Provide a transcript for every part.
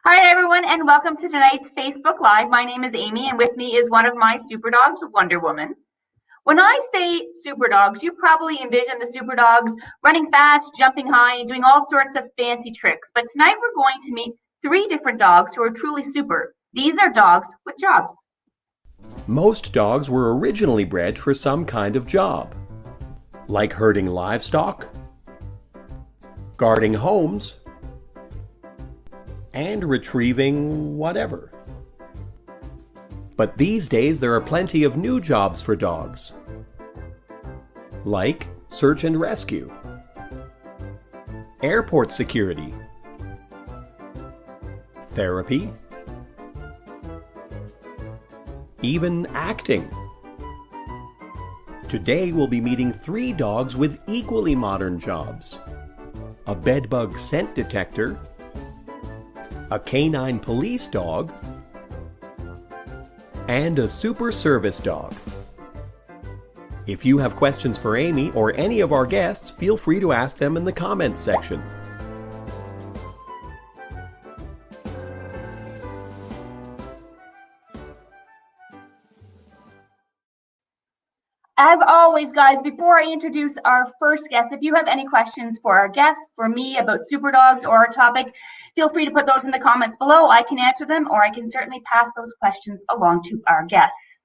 Hi everyone, and welcome to tonight's Facebook Live. My name is Amy, and with me is one of my super dogs, Wonder Woman. When I say super dogs, you probably envision the super dogs running fast, jumping high, and doing all sorts of fancy tricks. But tonight we're going to meet 3 different dogs who are truly super. These are dogs with jobs. Most dogs were originally bred for some kind of job, like herding livestock, guarding homes, and retrieving whatever. But these days there are plenty of new jobs for dogs, like search and rescue, airport security, therapy, even acting. Today we'll be meeting 3 dogs with equally modern jobs: a bedbug scent detector, a canine police dog, and a super service dog. If you have questions for Amy or any of our guests, feel free to ask them in the comments section. As always, guys, before I introduce our first guest, if you have any questions for our guests, for me, about super dogs or our topic, feel free to put those in the comments below. I can answer them, or I can certainly pass those questions along to our guests.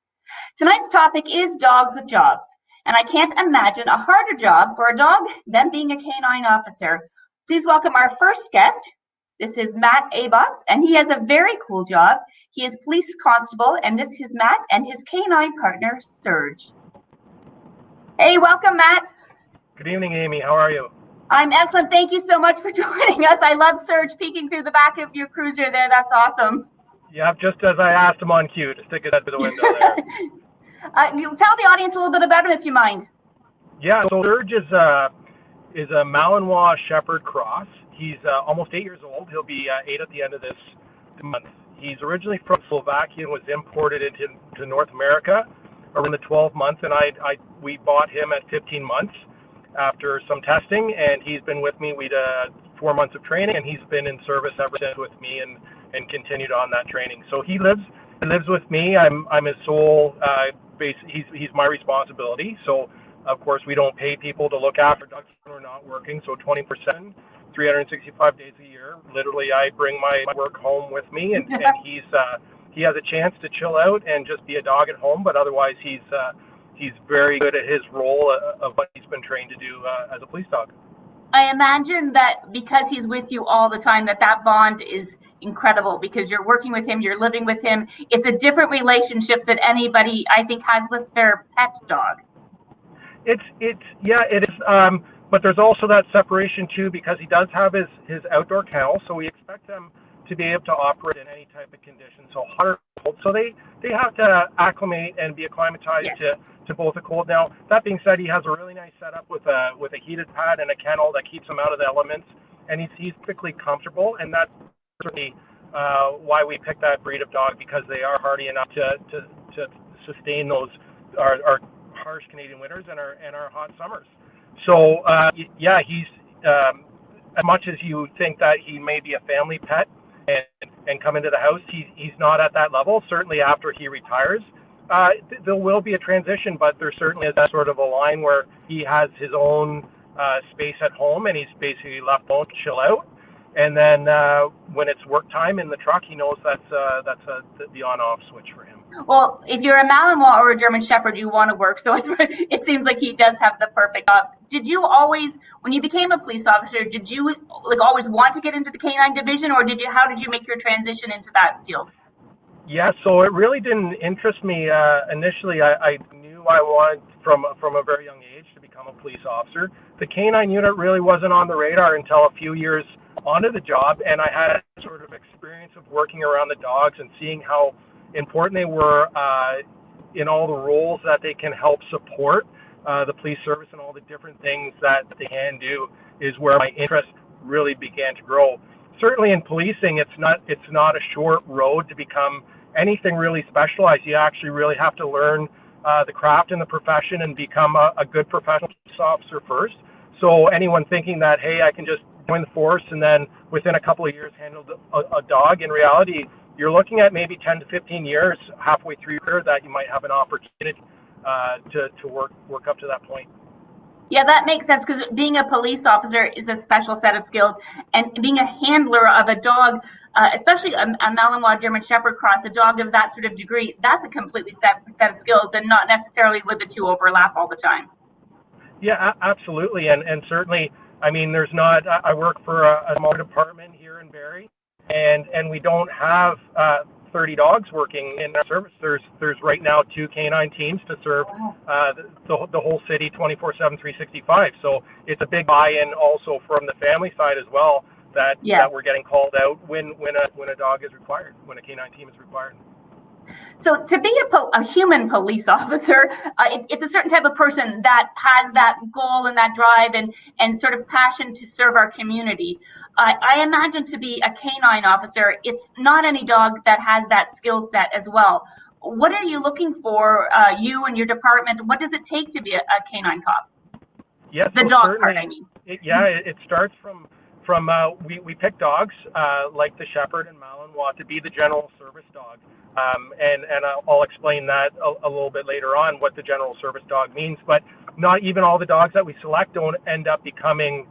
Tonight's topic is dogs with jobs, and I can't imagine a harder job for a dog than being a canine officer. Please welcome our first guest. This is Matt Abos, and he has a very cool job. He is police constable, and this is Matt and his canine partner, Serge. Hey, welcome, Matt. Good evening, Amy. How are you? I'm excellent. Thank you so much for joining us. I love Serge peeking through the back of your cruiser there. That's awesome. Yeah, just as I asked him on cue to stick his head through the window there. You tell the audience a little bit about him if you mind. Yeah, so Serge is a Malinois Shepherd cross. He's almost 8 years old. He'll be 8 at the end of this month. He's originally from Slovakia and was imported into North America around the 12 months, and we bought him at 15 months after some testing, and he's been with me. We did 4 months of training, and he's been in service ever since with me and continued on that training. So he lives with me. I'm his sole he's my responsibility. So of course we don't pay people to look after dogs when we're not working. So 20%, 365 days a year. Literally, I bring my work home with me, and he has a chance to chill out and just be a dog at home. But otherwise, he's very good at his role of what he's been trained to do as a police dog. I imagine that because he's with you all the time, that bond is incredible because you're working with him, you're living with him. It's a different relationship that anybody, I think, has with their pet dog. It is. But there's also that separation too, because he does have his outdoor kennel, so we expect him to be able to operate in any type of condition, so hot or cold. So they have to acclimate and be acclimatized to both the cold. Now, that being said, he has a really nice setup with a heated pad and a kennel that keeps him out of the elements, and he's typically comfortable, and that's certainly why we picked that breed of dog, because they are hardy enough to sustain those our harsh Canadian winters and our hot summers. So he's as much as you think that he may be a family pet and come into the house, he's not at that level. Certainly after he retires, there will be a transition, but there certainly is that sort of a line where he has his own space at home, and he's basically left alone to chill out. And then when it's work time in the truck, he knows that's the on-off switch for him. Well, if you're a Malinois or a German Shepherd, you want to work. So it seems like he does have the perfect job. Did you always, when you became a police officer, did you always want to get into the canine division, or how did you make your transition into that field? Yeah, so it really didn't interest me initially. I knew I wanted from a very young age to become a police officer. The canine unit really wasn't on the radar until a few years onto the job, and I had a sort of experience of working around the dogs and seeing how important they were in all the roles that they can help support the police service and all the different things that they can do, is where my interest really began to grow. Certainly in policing, it's not a short road to become anything really specialized. You actually really have to learn the craft and the profession and become a good professional police officer first. So anyone thinking that, hey, I can just join the force and then within a couple of years handle a dog, in reality, you're looking at maybe 10 to 15 years, halfway through your career, that you might have an opportunity to work up to that point. Yeah, that makes sense, because being a police officer is a special set of skills, and being a handler of a dog, especially a Malinois German Shepherd cross, a dog of that sort of degree, that's a completely set of skills, and not necessarily would the two overlap all the time. Yeah, absolutely, and certainly, I mean, there's not. I work for a small department here in Barrie, and we don't have 30 dogs working in our service. There's right now 2 canine teams to serve the whole city 24/7, 365. So it's a big buy-in also from the family side as well, that we're getting called out when a dog is required, when a canine team is required. So to be a human police officer, it's a certain type of person that has that goal and that drive and sort of passion to serve our community. I imagine to be a canine officer, it's not any dog that has that skill set as well. What are you looking for, you and your department? What does it take to be a canine cop? Yeah, the dog part, I mean. It starts from we pick dogs like the Shepherd and Malinois to be the general service dog. And I'll explain that a little bit later on, what the general service dog means. But not even all the dogs that we select don't end up becoming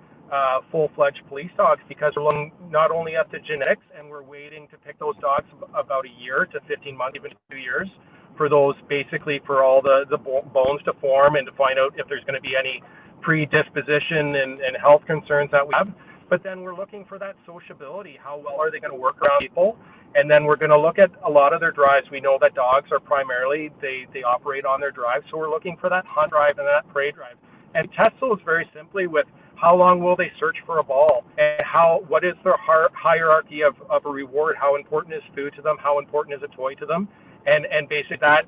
full-fledged police dogs, because we're looking not only at the genetics, and we're waiting to pick those dogs about a year to 15 months, even 2 years, for those, basically for all the bones to form and to find out if there's going to be any predisposition and health concerns that we have. But then we're looking for that sociability. How well are they going to work around people? And then we're going to look at a lot of their drives. We know that dogs are primarily, they operate on their drive. So we're looking for that hunt drive and that prey drive. And test those very simply with how long will they search for a ball, and what is their hierarchy of a reward? How important is food to them? How important is a toy to them? And basically that,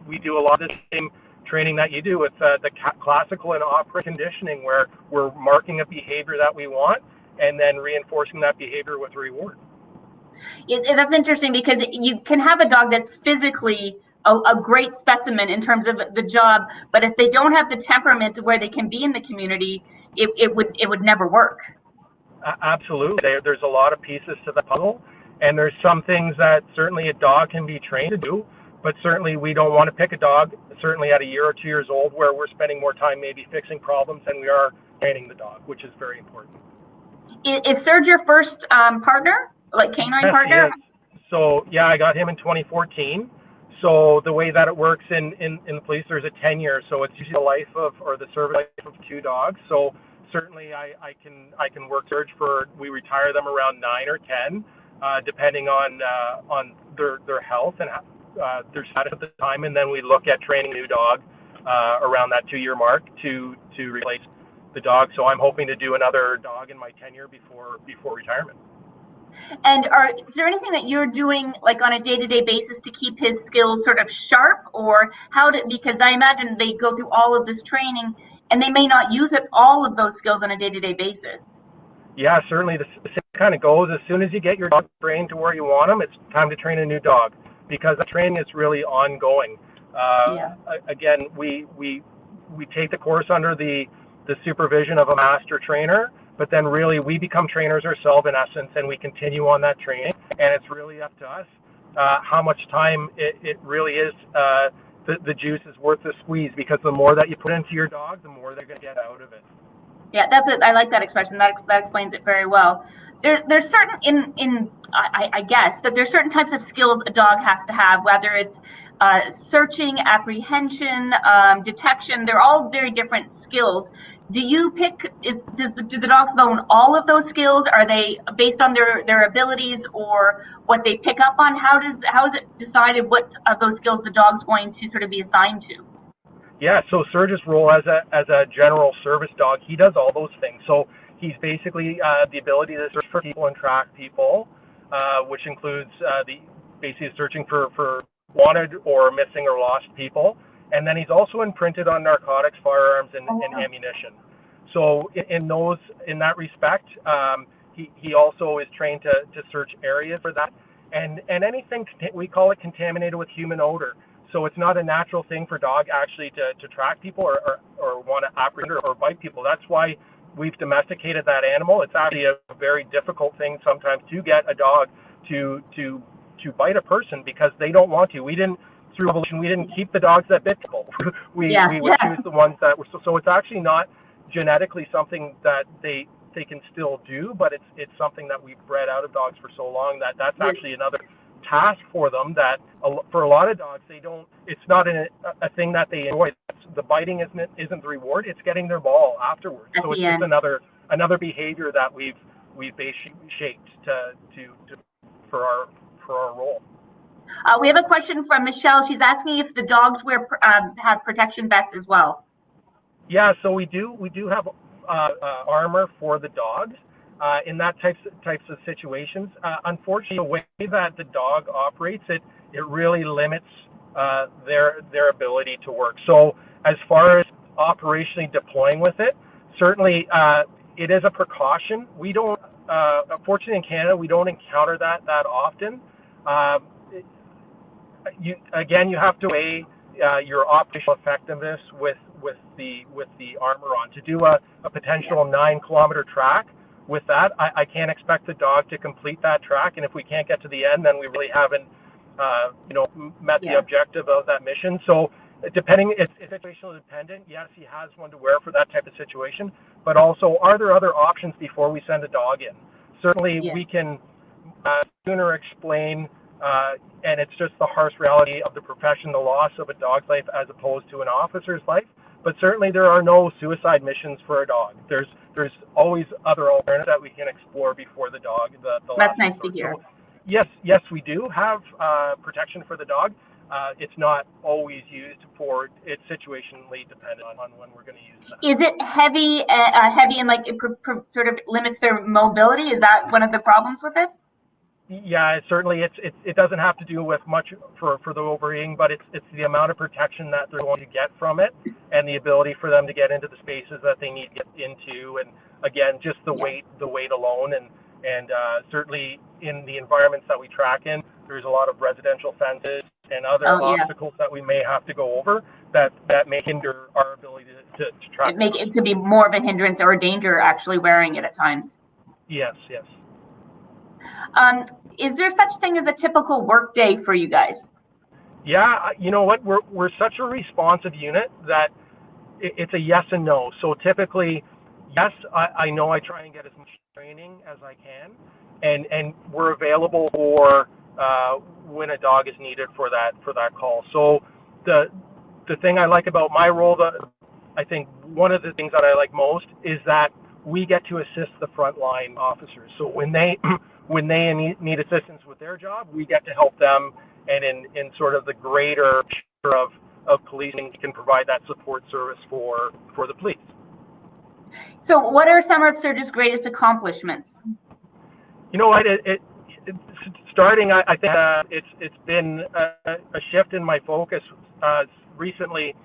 we do a lot of the same training that you do with the classical and opera conditioning, where we're marking a behavior that we want and then reinforcing that behavior with a reward. That's interesting, because you can have a dog that's physically a great specimen in terms of the job, but if they don't have the temperament where they can be in the community, it would never work. Absolutely. There's a lot of pieces to the puzzle, and there's some things that certainly a dog can be trained to do, but certainly we don't want to pick a dog, certainly at a year or 2 years old, where we're spending more time maybe fixing problems than we are training the dog, which is very important. Is Serge your first partner, like canine Yes, partner? he is. So yeah, I got him in 2014. So the way that it works in the police, there's a 10-year. So it's usually the life of, or the service life of 2 dogs. So certainly I can work Serge for, we retire them around 9 or 10, depending on their health and their status at the time, and then we look at training a new dog around that 2-year mark to replace the dog. So I'm hoping to do another dog in my tenure before retirement. And is there anything that you're doing like on a day-to-day basis to keep his skills sort of sharp, or because I imagine they go through all of this training and they may not use all of those skills on a day-to-day basis? Yeah, certainly the same kind of goes. As soon as you get your dog trained to where you want them, it's time to train a new dog, because the training is really ongoing. Again, we take the course under the supervision of a master trainer, but then really we become trainers ourselves in essence, and we continue on that training. And it's really up to us how much time it really is. The juice is worth the squeeze, because the more that you put into your dog, the more they're going to get out of it. Yeah, that's it. I like that expression. That explains it very well. There's certain I guess that there's certain types of skills a dog has to have, whether it's searching, apprehension, detection. They're all very different skills. Do you pick? Do the dogs learn all of those skills? Are they based on their abilities or what they pick up on? How is it decided what of those skills the dog's going to sort of be assigned to? Yeah, so Serge's role as a general service dog, he does all those things. So he's basically the ability to search for people and track people, which includes basically searching for wanted or missing or lost people. And then he's also imprinted on narcotics, firearms, and ammunition. So in that respect, he also is trained to search areas for that. And anything, we call it contaminated with human odor. So it's not a natural thing for dog actually to track people or want to apprehend or bite people. That's why we've domesticated that animal. It's actually a very difficult thing sometimes to get a dog to bite a person, because they don't want to. Through evolution, we didn't keep the dogs that bit people. We would choose the ones that were. So it's actually not genetically something that they can still do, but it's something that we've bred out of dogs for so long that's actually another task for them, that for a lot of dogs it's not a thing that they enjoy. The biting isn't the reward, it's getting their ball afterwards. So it's just another behavior that we've shaped for our role. We have a question from Michelle. She's asking if the dogs have protection vests as well. Yeah, so we do have armor for the dogs. In that types of situations. Unfortunately, the way that the dog operates, it really limits their ability to work. So as far as operationally deploying with it, certainly it is a precaution. We don't, unfortunately in Canada, we don't encounter that often. You have to weigh your operational effectiveness with the armor on. To do a potential 9-kilometer track, with that, I can't expect the dog to complete that track, and if we can't get to the end, then we really haven't, met the objective of that mission. So, it's situational dependent. Yes, he has one to wear for that type of situation, but also, are there other options before we send a dog in? Certainly, we can sooner explain, and it's just the harsh reality of the profession, the loss of a dog's life as opposed to an officer's life. But certainly there are no suicide missions for a dog. There's always other alternatives that we can explore before the dog. That's nice to hear. So, yes, we do have protection for the dog. It's not always used for. It's situationally dependent on when we're going to use that. Is it heavy and like it sort of limits their mobility? Is that one of the problems with it? Yeah, certainly it doesn't have to do with much for the overeating, but it's the amount of protection that they're going to get from it, and the ability for them to get into the spaces that they need to get into, and again, just the weight alone, and certainly in the environments that we track in, there's a lot of residential fences and other obstacles that we may have to go over that may hinder our ability to track. It could be more of a hindrance or a danger actually wearing it at times. Yes. Is there such thing as a typical work day for you guys? Yeah, you know what? We're such a responsive unit that it's a yes and no. So typically, yes, I know I try and get as much training as I can, and we're available for when a dog is needed for that call. So the thing I like about my role, I think one of the things that I like most is that we get to assist the frontline officers. So when they when they need assistance with their job, we get to help them, and in sort of the greater picture of policing, we can provide that support service for the police. So what are some of Surge's greatest accomplishments? You know what? Starting, I think it's been a shift in my focus. Recently,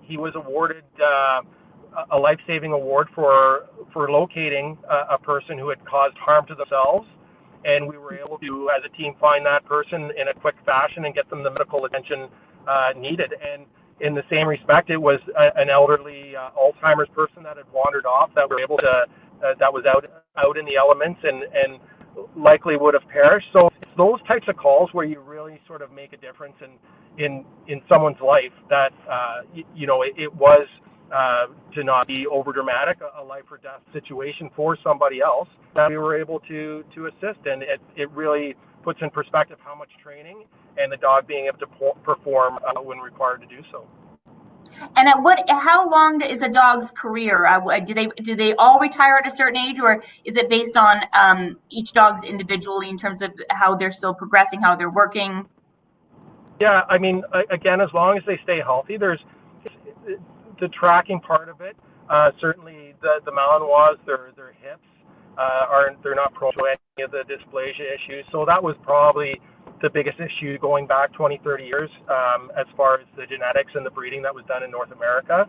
he was awarded a life-saving award for locating a person who had caused harm to themselves, and we were able to, as a team, find that person in a quick fashion and get them the medical attention needed. And in the same respect, it was an elderly Alzheimer's person that had wandered off that we were able to that was out in the elements and likely would have perished. So it's those types of calls where you really sort of make a difference in someone's life. That it was to not be over dramatic, a life or death situation for somebody else that we were able to assist, and it really puts in perspective how much training and the dog being able to perform when required to do so. And how long is a dog's career? Do they all retire at a certain age, or is it based on each dog's individually in terms of how they're still progressing, how they're working? Yeah, I mean, again, as long as they stay healthy, there's the tracking part of it. Certainly, the Malinois, their hips they're not prone to any of the dysplasia issues. So that was probably the biggest issue going back 20, 30 years as far as the genetics and the breeding that was done in North America.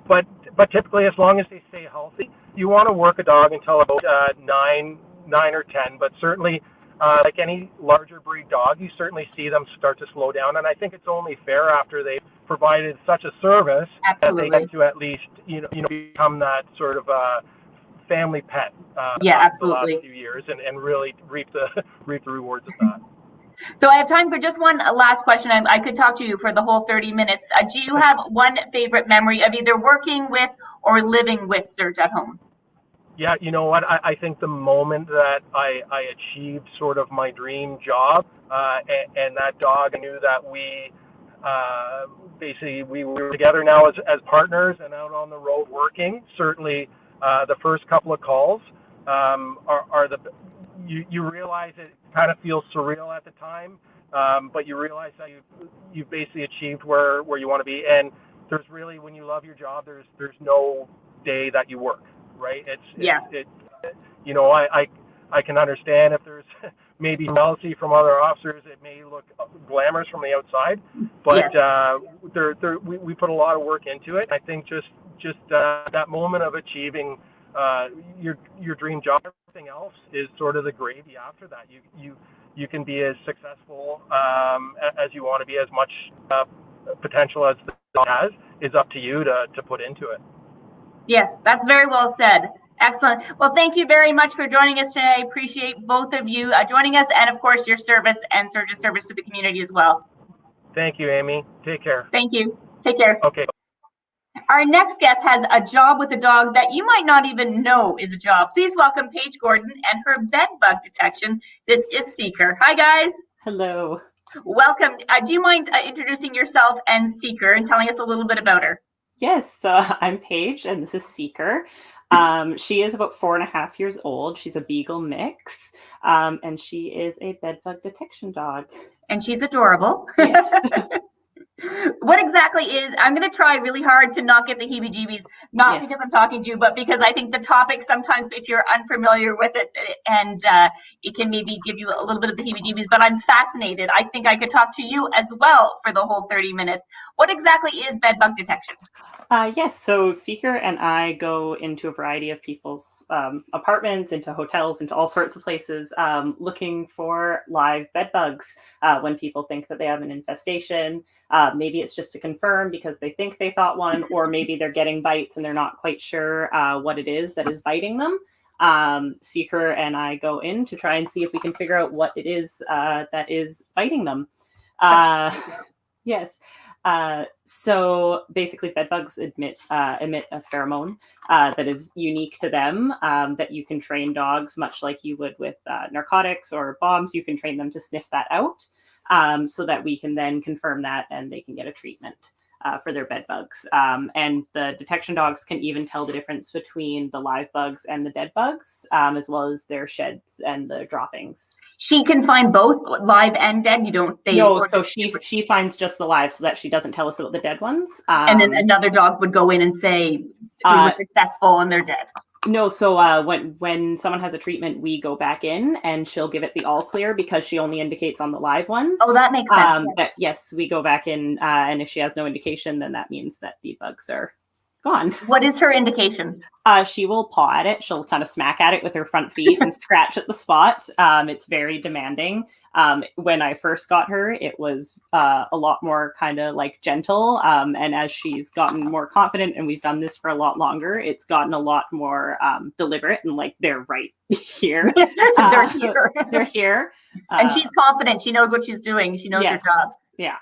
But typically, as long as they stay healthy, you want to work a dog until about 9 or 10. But certainly, like any larger breed dog, you certainly see them start to slow down. And I think it's only fair after they've provided such a service Absolutely. that they get to at least become that sort of family pet. Yeah, absolutely. The last few years and really reap the rewards of that. So I have time for just one last question. I could talk to you for the whole 30 minutes. Do you have one favorite memory of either working with or living with Serge at home? Yeah, you know what? I think the moment that I achieved sort of my dream job and that dog, I knew that we basically we were together now as partners and out on the road working. Certainly the first couple of calls are the you realize it kind of feels surreal at the time, but you realize that you've basically achieved where you want to be. And there's really, when you love your job, there's no day that you work, right? I can understand if there's maybe jealousy from other officers. It may look glamorous from the outside, but yes. We put a lot of work into it. I think just that moment of achieving your dream job, everything else is sort of the gravy after that. You can be as successful as you want to be. As much potential as the dog has is up to you to put into it. Yes, that's very well said. Excellent. Well, thank you very much for joining us today. I appreciate both of you joining us, and of course your service and Surge's service to the community as well. Thank you, Amy. Take care. Thank you. Take care. Okay. Our next guest has a job with a dog that you might not even know is a job. Please welcome Paige Gordon and her bed bug detection. This is Seeker. Hi, guys. Hello. Welcome. Do you mind introducing yourself and Seeker and telling us a little bit about her? Yes, I'm Paige, and this is Seeker. She is about 4.5 years old. She's a Beagle mix, and she is a bedbug detection dog. And she's adorable. Yes. What exactly is, I'm going to try really hard to not get the heebie-jeebies, not because I'm talking to you, but because I think the topic sometimes, if you're unfamiliar with it, and it can maybe give you a little bit of the heebie-jeebies, but I'm fascinated. I think I could talk to you as well for the whole 30 minutes. What exactly is bedbug detection? Yes, so Seeker and I go into a variety of people's apartments, into hotels, into all sorts of places, looking for live bed bugs when people think that they have an infestation. Maybe it's just to confirm because they think they thought one, or maybe they're getting bites and they're not quite sure what it is that is biting them. Seeker and I go in to try and see if we can figure out what it is that is biting them. Yes. So basically, bedbugs emit a pheromone that is unique to them, that you can train dogs, much like you would with narcotics or bombs. You can train them to sniff that out, so that we can then confirm that and they can get a treatment for their bed bugs. And the detection dogs can even tell the difference between the live bugs and the dead bugs, as well as their sheds and the droppings. She can find both live and dead. You don't. No, so she finds just the live, so that she doesn't tell us about the dead ones. And then another dog would go in and say we were successful and they're dead. No, so when someone has a treatment, we go back in and she'll give it the all clear because she only indicates on the live ones. Oh, that makes sense. Yes, we go back in, and if she has no indication, then that means that the bugs are gone. What is her indication? She will paw at it. She'll kind of smack at it with her front feet and scratch at the spot. It's very demanding. When I first got her, it was a lot more kind of like gentle. And as she's gotten more confident and we've done this for a lot longer, it's gotten a lot more deliberate and like they're right here. They're here. They're here. And she's confident. She knows what she's doing. She knows her job. Yeah.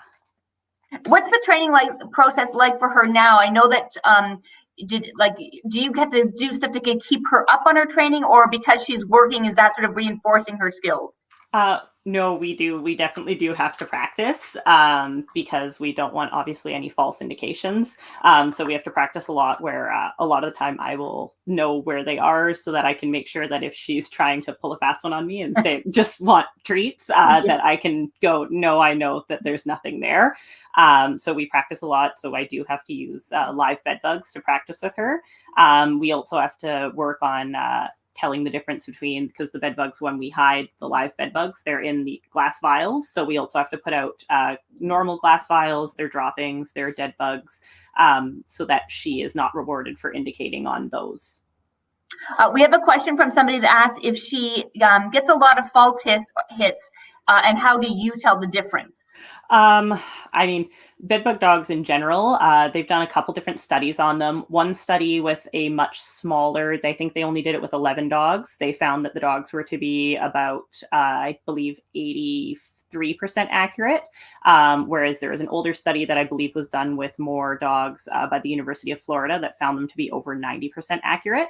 What's the training process like for her now? I know that do you get to do stuff to keep her up on her training, or because she's working, is that sort of reinforcing her skills? No, we do. We definitely do have to practice, because we don't want obviously any false indications. So we have to practice a lot where a lot of the time I will know where they are so that I can make sure that if she's trying to pull a fast one on me and say, just want treats, that I can go, no, I know that there's nothing there. So we practice a lot. So I do have to use live bed bugs to practice with her. We also have to work on telling the difference between, because the bed bugs, when we hide the live bed bugs, they're in the glass vials. So we also have to put out normal glass vials, their droppings, their dead bugs, so that she is not rewarded for indicating on those. We have a question from somebody that asked if she gets a lot of false hits, and how do you tell the difference? I mean, bedbug dogs in general, they've done a couple different studies on them. One study with a much smaller, they think they only did it with 11 dogs. They found that the dogs were to be about, I believe, 83% accurate. Whereas there was an older study that I believe was done with more dogs by the University of Florida that found them to be over 90% accurate.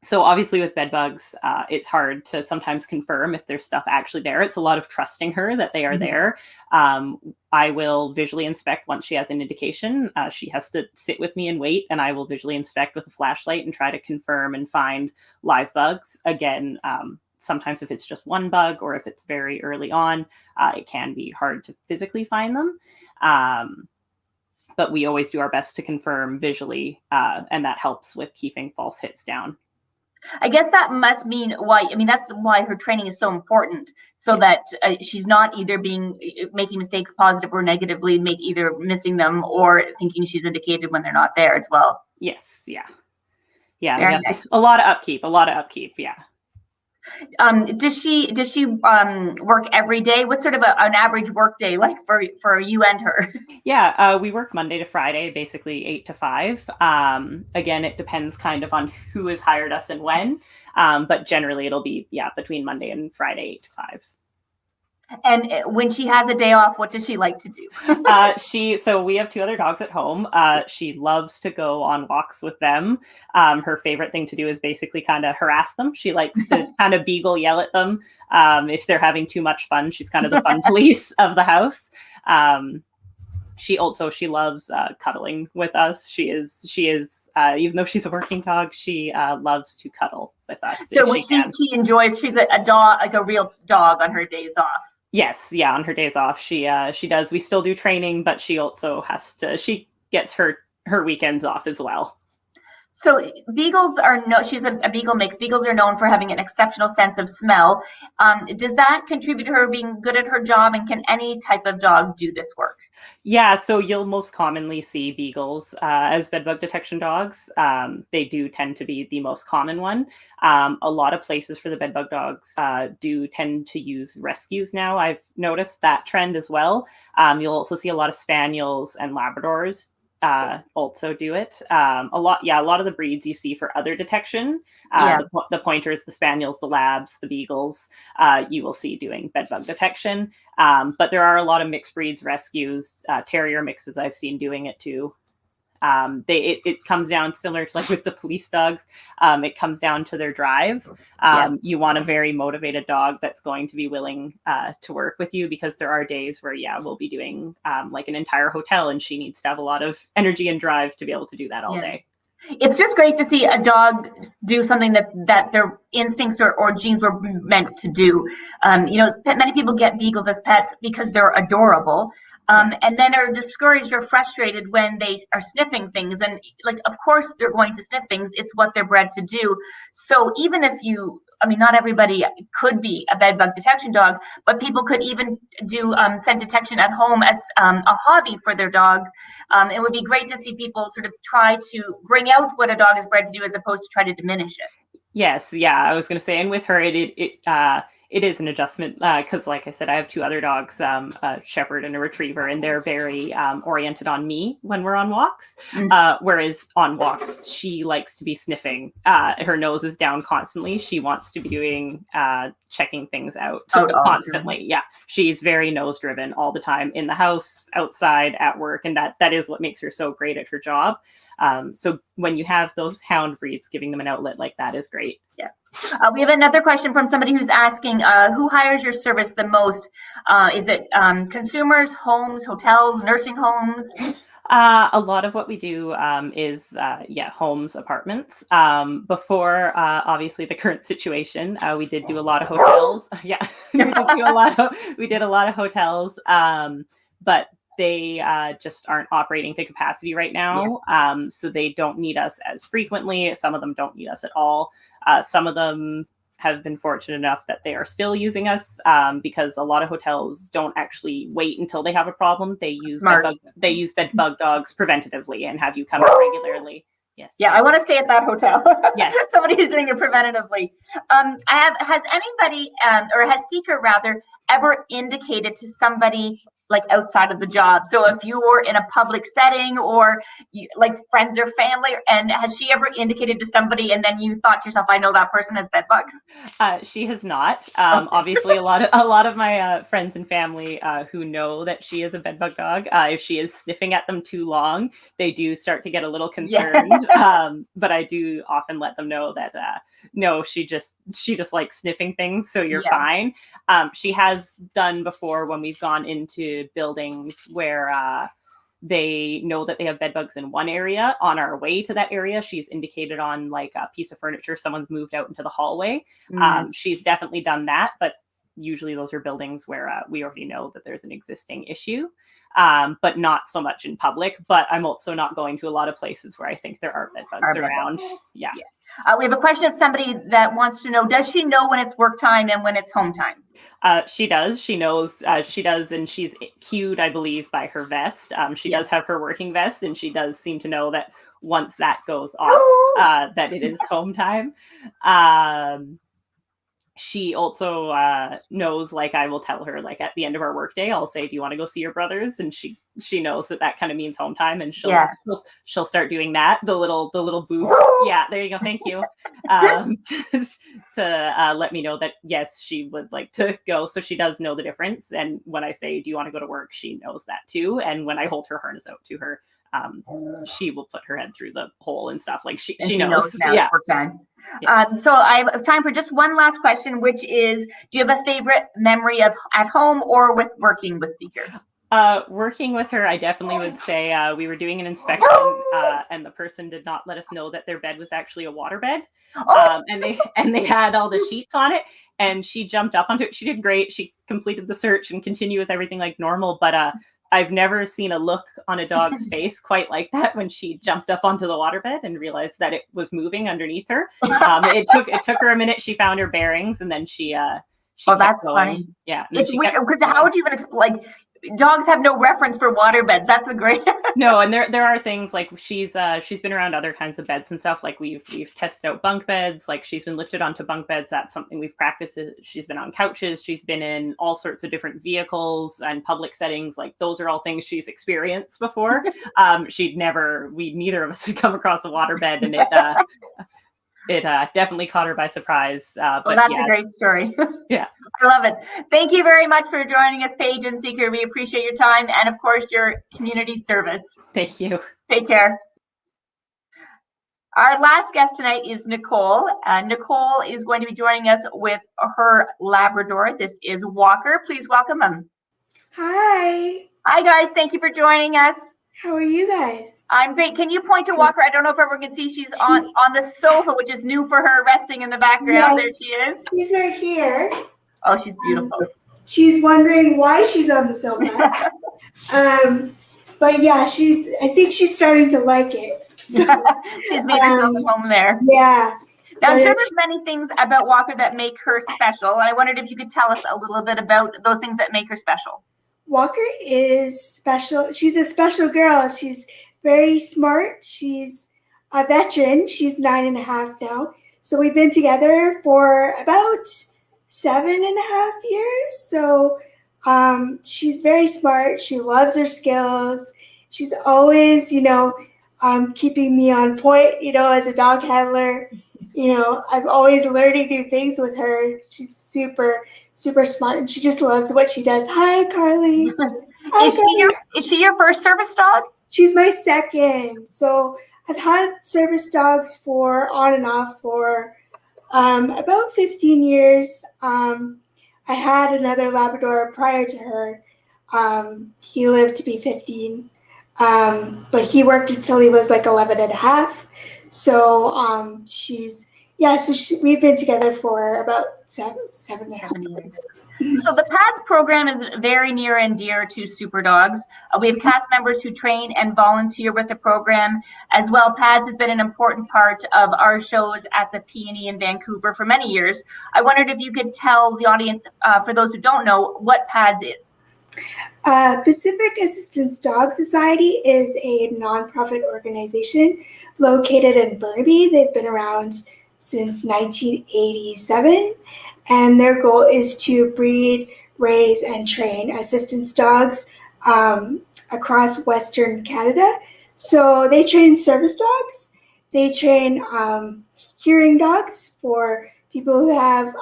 So obviously with bed bugs, it's hard to sometimes confirm if there's stuff actually there. It's a lot of trusting her that they are there. I will visually inspect once she has an indication. She has to sit with me and wait, and I will visually inspect with a flashlight and try to confirm and find live bugs. Again, sometimes if it's just one bug or if it's very early on, it can be hard to physically find them. But we always do our best to confirm visually, and that helps with keeping false hits down. I guess that must mean that's why her training is so important, so that she's not either making mistakes positive or negatively, either missing them or thinking she's indicated when they're not there as well. Yes. Yeah. Nice. A lot of upkeep. Yeah. Does she work every day? What's sort of an average work day like for you and her? Yeah, we work Monday to Friday, basically 8 to 5. Again, it depends kind of on who has hired us and when, but generally it'll be between Monday and Friday, 8 to 5. And when she has a day off, what does she like to do? So we have 2 other dogs at home. She loves to go on walks with them. Her favorite thing to do is basically kind of harass them. She likes to kind of beagle, yell at them. If they're having too much fun, she's kind of the fun police of the house. She loves cuddling with us. She is even though she's a working dog, she loves to cuddle with us. So what she enjoys, she's a dog, like a real dog on her days off. Yes, yeah, on her days off, she does. We still do training, but she also she gets her weekends off as well. So beagles she's a beagle mix. Beagles are known for having an exceptional sense of smell. Does that contribute to her being good at her job? And can any type of dog do this work? Yeah, so you'll most commonly see beagles as bedbug detection dogs. They do tend to be the most common one. A lot of places for the bedbug dogs do tend to use rescues now. I've noticed that trend as well. You'll also see a lot of spaniels and Labradors also do it. A lot of the breeds you see for other detection, the pointers, the spaniels, the labs, the beagles, you will see doing bedbug detection. But there are a lot of mixed breeds, rescues, terrier mixes I've seen doing it too. It comes down similar to like with the police dogs. It comes down to their drive. You want a very motivated dog that's going to be willing to work with you, because there are days where we'll be doing like an entire hotel, and she needs to have a lot of energy and drive to be able to do that all day. It's just great to see a dog do something that their instincts or genes were meant to do. Many people get beagles as pets because they're adorable, and then are discouraged or frustrated when they are sniffing things. And of course they're going to sniff things. It's what they're bred to do. So even if not everybody could be a bedbug detection dog, but people could even do scent detection at home as a hobby for their dogs. It would be great to see people sort of try to bring out what a dog is bred to do as opposed to try to diminish it. Yes, I was going to say, and with her, it is an adjustment because, like I said, I have two other dogs, a shepherd and a retriever, and they're very oriented on me when we're on walks. Whereas on walks, she likes to be sniffing. Her nose is down constantly. She wants to be doing checking things out constantly. Yeah, she's very nose driven all the time, in the house, outside, at work, and that is what makes her so great at her job. So when you have those hound breeds, giving them an outlet like that is great. Yeah. We have another question from somebody who's asking, who hires your service the most? Is it consumers, homes, hotels, nursing homes? A lot of what we do is homes, apartments. Before obviously the current situation, we did do a lot of hotels. we did a lot of hotels, but they just aren't operating to capacity right now. Yes. So they don't need us as frequently. Some of them don't need us at all. Some of them have been fortunate enough that they are still using us because a lot of hotels don't actually wait until they have a problem. They use bedbug dogs preventatively and have you come regularly. Yes. Yeah, I want to stay at that hotel. Yes. Somebody who's doing it preventatively. Has anybody, or has Seeker rather, ever indicated to somebody like outside of the job? So if you were in a public setting or like friends or family, and has she ever indicated to somebody and then you thought to yourself, I know that person has bed bugs? She has not. Obviously a lot of my friends and family who know that she is a bedbug dog, if she is sniffing at them too long, they do start to get a little concerned. Yeah. But I do often let them know that no, she just likes sniffing things, so you're fine. She has done before when we've gone into buildings where they know that they have bed bugs in one area. On our way to that area, she's indicated on like a piece of furniture someone's moved out into the hallway. She's definitely done that, but usually those are buildings where we already know that there's an existing issue, but not so much in public. But I'm also not going to a lot of places where I think there are bed bugs around. Yeah. We have a question of somebody that wants to know, does she know when it's work time and when it's home time? She does. She knows. She does, and she's cued, I believe, by her vest. She does have her working vest, and she does seem to know that once that goes off, that it is home time. She also knows, like I will tell her, like at the end of our workday, I'll say, do you want to go see your brothers? And she knows that kind of means home time, and she'll start doing that. The little booth. Yeah, there you go. Thank you. To let me know that, yes, she would like to go. So she does know the difference. And when I say, do you want to go to work? She knows that too. And when I hold her harness out to her, she will put her head through the hole and stuff. Like she knows now it's work time. Yeah. So I have time for just one last question, which is, do you have a favorite memory of at home or with working with Seeker? Working with her, I definitely would say we were doing an inspection and the person did not let us know that their bed was actually a water bed. And they had all the sheets on it, and she jumped up onto it. She did great. She completed the search and continued with everything like normal. But I've never seen a look on a dog's face quite like that when she jumped up onto the waterbed and realized that it was moving underneath her. It took her a minute. She found her bearings, and then she that's going. Funny. Yeah. It's weird because how would you even explain? dogs have no reference for water beds. That's a great. No, and there are things like she's been around other kinds of beds and stuff. Like we've tested out bunk beds. Like she's been lifted onto bunk beds. That's something we've practiced. She's been on couches. She's been in all sorts of different vehicles and public settings. Like those are all things she's experienced before. Neither of us had come across a water bed, and it definitely caught her by surprise. But that's a great story. Yeah. I love it. Thank you very much for joining us, Paige and Seeker. We appreciate your time and, of course, your community service. Thank you. Take care. Our last guest tonight is Nicole. Nicole is going to be joining us with her Labrador. This is Walker. Please welcome him. Hi. Hi, guys. Thank you for joining us. How are you guys? I'm great. Can you point to Walker? I don't know if everyone can see. She's on the sofa, which is new for her, resting in the background. Yes, there she is. She's right here. Oh, she's beautiful. She's wondering why she's on the sofa. But yeah, I think she's starting to like it. So, she's made herself at home there. Yeah. Now, I'm sure there's many things about Walker that make her special. And I wondered if you could tell us a little bit about those things that make her special. Walker is special. She's a special girl. She's very smart. She's a veteran. She's 9.5 now. So we've been together for about 7.5 years. So she's very smart. She loves her skills. She's always, keeping me on point, as a dog handler. I'm always learning new things with her. She's super, super smart, and she just loves what she does. Hi, Carly. Hi, is she your first service dog? She's my second. So I've had service dogs for on and off for about 15 years. I had another Labrador prior to her. He lived to be 15, but he worked until he was like 11.5. So we've been together for about seven and a half years. So the PADS program is very near and dear to Super Dogs. We have cast members who train and volunteer with the program as well. PADS has been an important part of our shows at the P&E in Vancouver for many years. I wondered if you could tell the audience, for those who don't know, what PADS is. Pacific Assistance Dog Society is a nonprofit organization located in Burnaby. They've been around since 1987, and their goal is to breed, raise, and train assistance dogs across Western Canada. So they train service dogs, they train hearing dogs for people who have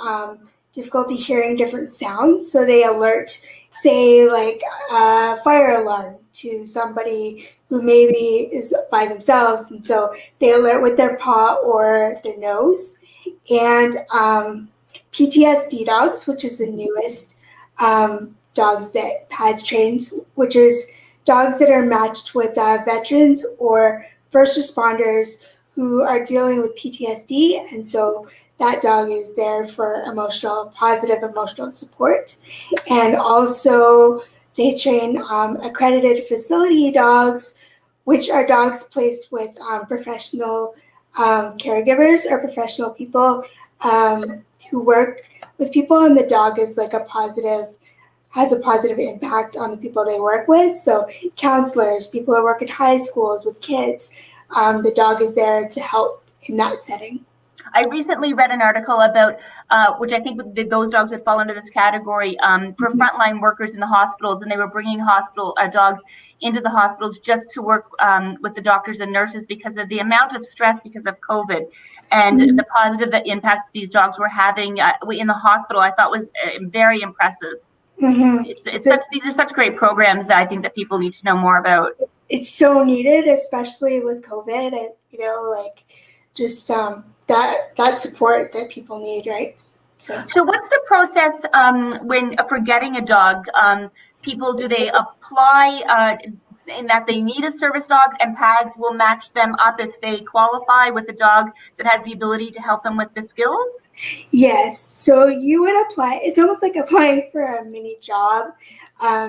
difficulty hearing different sounds. So they alert, say, like a fire alarm to somebody who maybe is by themselves, and so they alert with their paw or their nose. And PTSD dogs, which is the newest dogs that PADS trains, which is dogs that are matched with veterans or first responders who are dealing with PTSD, and so that dog is there for positive emotional support. And also they train accredited facility dogs, which are dogs placed with professional caregivers or professional people who work with people, and the dog is like has a positive impact on the people they work with. So counselors, people who work in high schools with kids, the dog is there to help in that setting. I recently read an article about, which I think those dogs would fall under this category, for frontline workers in the hospitals, and they were bringing hospital dogs into the hospitals just to work with the doctors and nurses because of the amount of stress because of COVID and the positive impact these dogs were having in the hospital. I thought was very impressive. These are such great programs that I think that people need to know more about. It's so needed, especially with COVID, and that support that people need, right? So what's the process for getting a dog? Do they apply in that they need a service dog, and PADS will match them up if they qualify with a dog that has the ability to help them with the skills? Yes. So you would apply. It's almost like applying for a mini job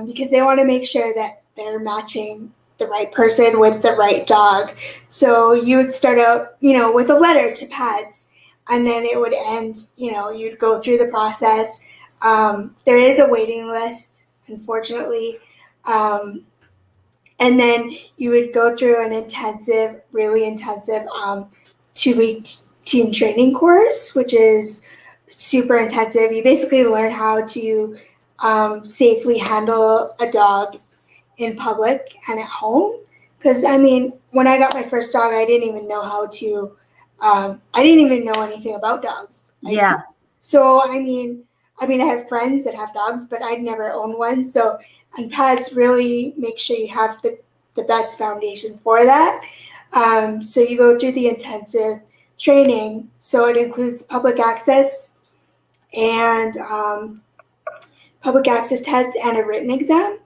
because they want to make sure that they're matching the right person with the right dog. So you would start out, with a letter to PADS, and then it would end, you'd go through the process. There is a waiting list, unfortunately. And then you would go through an intensive, really intensive 2-week team training course, which is super intensive. You basically learn how to safely handle a dog in public and at home. Because I mean, when I got my first dog, I didn't even know how to. I didn't even know anything about dogs. Yeah. So I mean, I have friends that have dogs, but I'd never owned one. So, and pads really make sure you have the best foundation for that. So you go through the intensive training. So it includes public access and public access test and a written exam.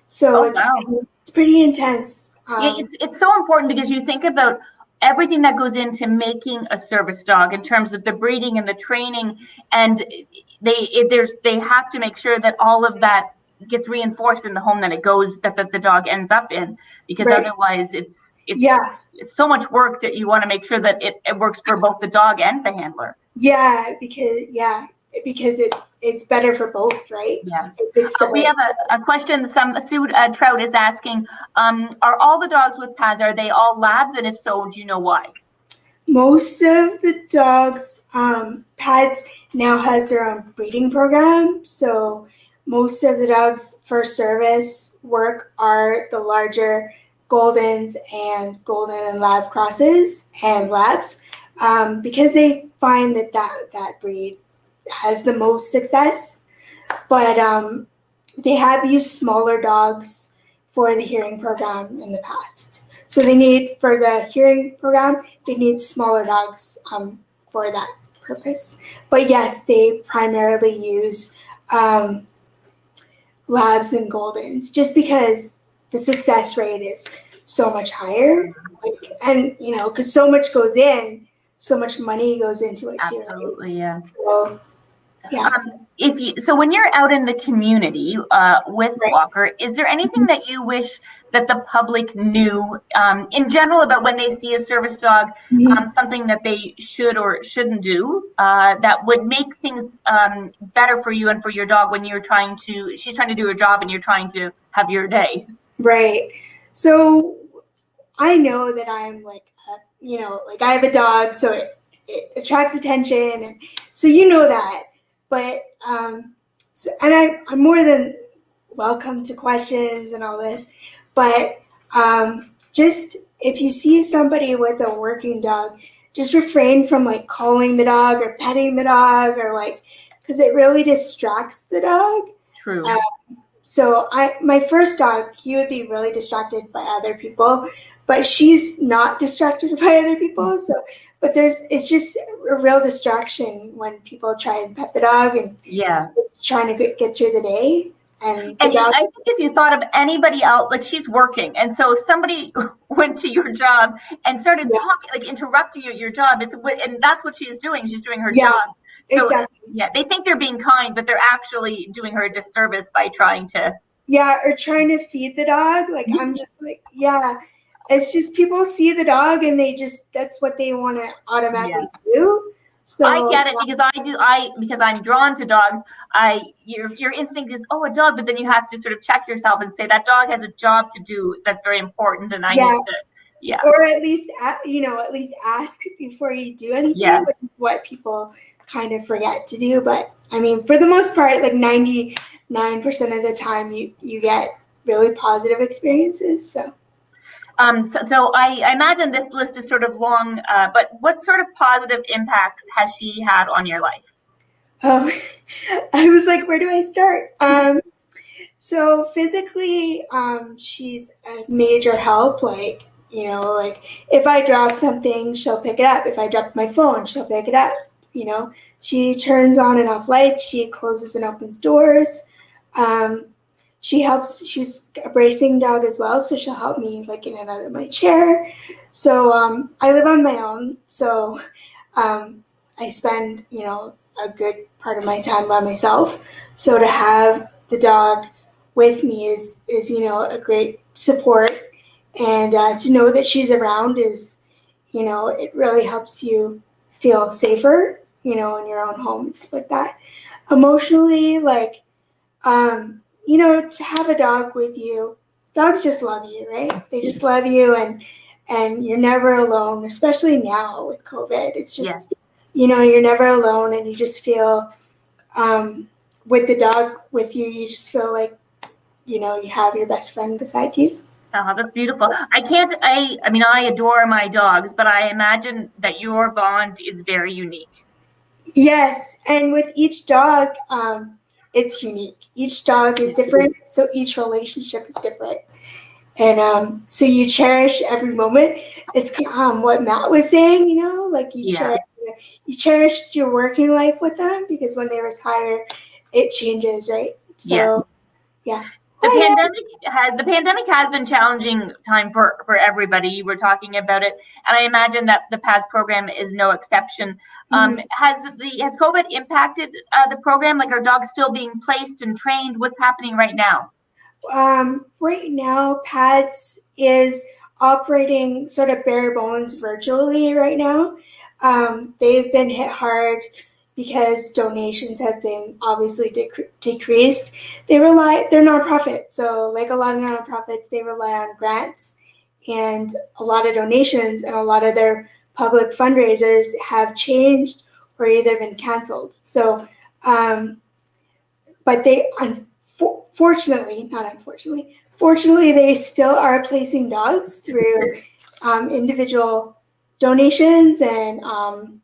So it's pretty intense. Yeah, it's so important because you think about everything that goes into making a service dog in terms of the breeding and the training, and they have to make sure that all of that gets reinforced in the home that the dog ends up in, because otherwise it's so much work that you want to make sure that it works for both the dog and the handler. Because it's better for both, right? Yeah. We have a question. Sue Trout is asking, are all the dogs with pads, are they all labs? And if so, do you know why? Most of the dogs, pads now has their own breeding program. So most of the dogs for service work are the larger Goldens and Golden and Lab crosses and labs, because they find that breed has the most success. But they have used smaller dogs for the hearing program in the past. So for the hearing program, they need smaller dogs for that purpose. But yes, they primarily use labs and Goldens, just because the success rate is so much higher. And, because so much goes in, so much money goes into it too. Absolutely, yeah. So, yeah. So when you're out in the community with Walker, is there anything that you wish that the public knew in general about when they see a service dog, something that they should or shouldn't do that would make things better for you and for your dog when she's trying to do her job and you're trying to have your day? Right. So I know that I'm I have a dog, so it attracts attention, and so that. But I'm more than welcome to questions and all this. But just if you see somebody with a working dog, just refrain from calling the dog or petting the dog or because it really distracts the dog. True. So my first dog, he would be really distracted by other people, but she's not distracted by other people. So, but it's just a real distraction when people try and pet the dog and trying to get through the day. And I think if you thought of anybody else, she's working, and so if somebody went to your job and started talking, interrupting you at your job, and that's what she's doing. She's doing her job. So, exactly. Yeah, they think they're being kind, but they're actually doing her a disservice by trying to. Yeah, or trying to feed the dog. I'm just it's just people see the dog and that's what they want to automatically do. So I get it because I'm drawn to dogs. Your instinct is a dog, but then you have to sort of check yourself and say that dog has a job to do that's very important, and I need to. Or at least ask before you do anything, which is what people kind of forget to do. But I mean, for the most part, 99% of the time, you get really positive experiences. So. So I imagine this list is sort of long, but what sort of positive impacts has she had on your life? I was like, where do I start? So physically, she's a major help. If I drop something, she'll pick it up. If I drop my phone, she'll pick it up. She turns on and off lights. She closes and opens doors. She helps. She's a bracing dog as well, so she'll help me in and out of my chair. So I live on my own, so I spend a good part of my time by myself. So to have the dog with me is a great support, and to know that she's around is it really helps you feel safer in your own home and stuff like that. Emotionally, to have a dog with you, dogs just love you, right? They just love you, and you're never alone, especially now with COVID. It's just, you're never alone, and you just feel, with the dog with you, you just feel like, you have your best friend beside you. Oh, that's beautiful. I mean, I adore my dogs, but I imagine that your bond is very unique. Yes, and with each dog, it's unique. Each dog is different, so each relationship is different. And so you cherish every moment. It's what Matt was saying, like you cherish your working life with them, because when they retire, it changes, right? So, yeah. The pandemic has been challenging time for everybody. You were talking about it, and I imagine that the PADS program is no exception. Has COVID impacted the program? Like, are dogs still being placed and trained? What's happening right now? Right now, PADS is operating sort of bare bones virtually right now. They've been hit hard because donations have been obviously decreased. They're nonprofit, so like a lot of nonprofits, they rely on grants and a lot of donations, and a lot of their public fundraisers have changed or either been canceled. So, but they fortunately, they still are placing dogs through individual donations, and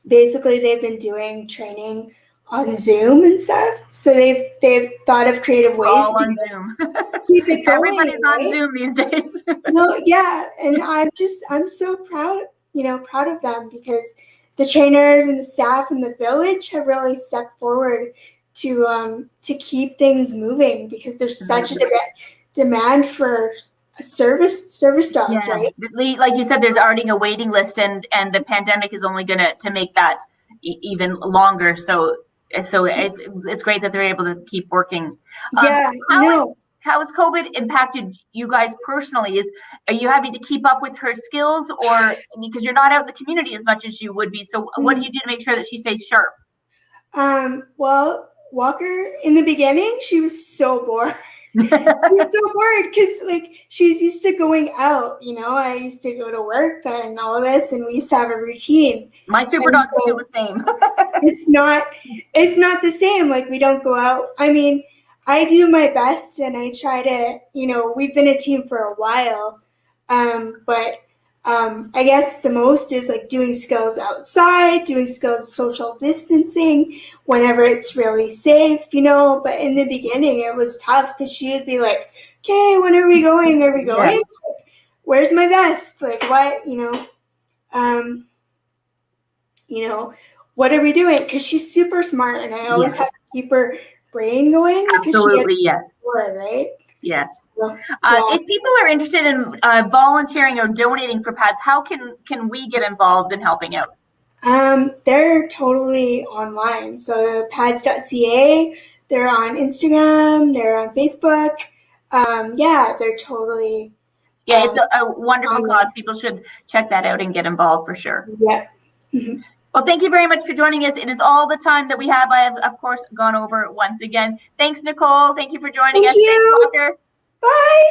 basically they've been doing training on Zoom and stuff. So they've thought of creative ways on Zoom. Keep it going. Everybody's on Zoom these days. No, yeah, and I'm so proud of them, because the trainers and the staff in the village have really stepped forward to keep things moving, because there's such a demand for service dogs, right? Like you said, there's already a waiting list, and the pandemic is only going to make that even longer. So it's great that they're able to keep working. How has COVID impacted you guys personally? Are you having to keep up with her skills, or because you're not out in the community as much as you would be? So what do you do to make sure that she stays sharp? Well, Walker, in the beginning, she was so bored. She was so bored because, like, she's used to going out. I used to go to work and all this, and we used to have a routine. My super dogs feel the same. It's not the same. Like, we don't go out. I mean, I do my best, and I try to. We've been a team for a while, but. I guess the most is like doing skills outside, doing skills social distancing whenever it's really safe, but in the beginning it was tough, because she would be like, okay, when are we going? Are we going? Like, where's my vest? Like, what, what are we doing? Because she's super smart, and I always have to keep her brain going. Absolutely, yeah. Right? Yes. If people are interested in volunteering or donating for PADS, how can we get involved in helping out? They're totally online. So pads.ca, they're on Instagram, they're on Facebook. They're totally. Yeah, it's a wonderful cause. People should check that out and get involved for sure. Yeah. Well, thank you very much for joining us. It is all the time that we have. I have, of course, gone over once again. Thanks, Nicole. Thank you for joining us. Thanks, Walker. Bye.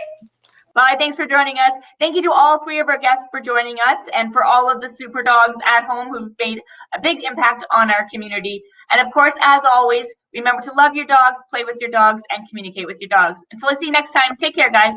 Bye. Thanks for joining us. Thank you to all three of our guests for joining us, and for all of the super dogs at home who've made a big impact on our community. And of course, as always, remember to love your dogs, play with your dogs, and communicate with your dogs. Until I see you next time, take care, guys.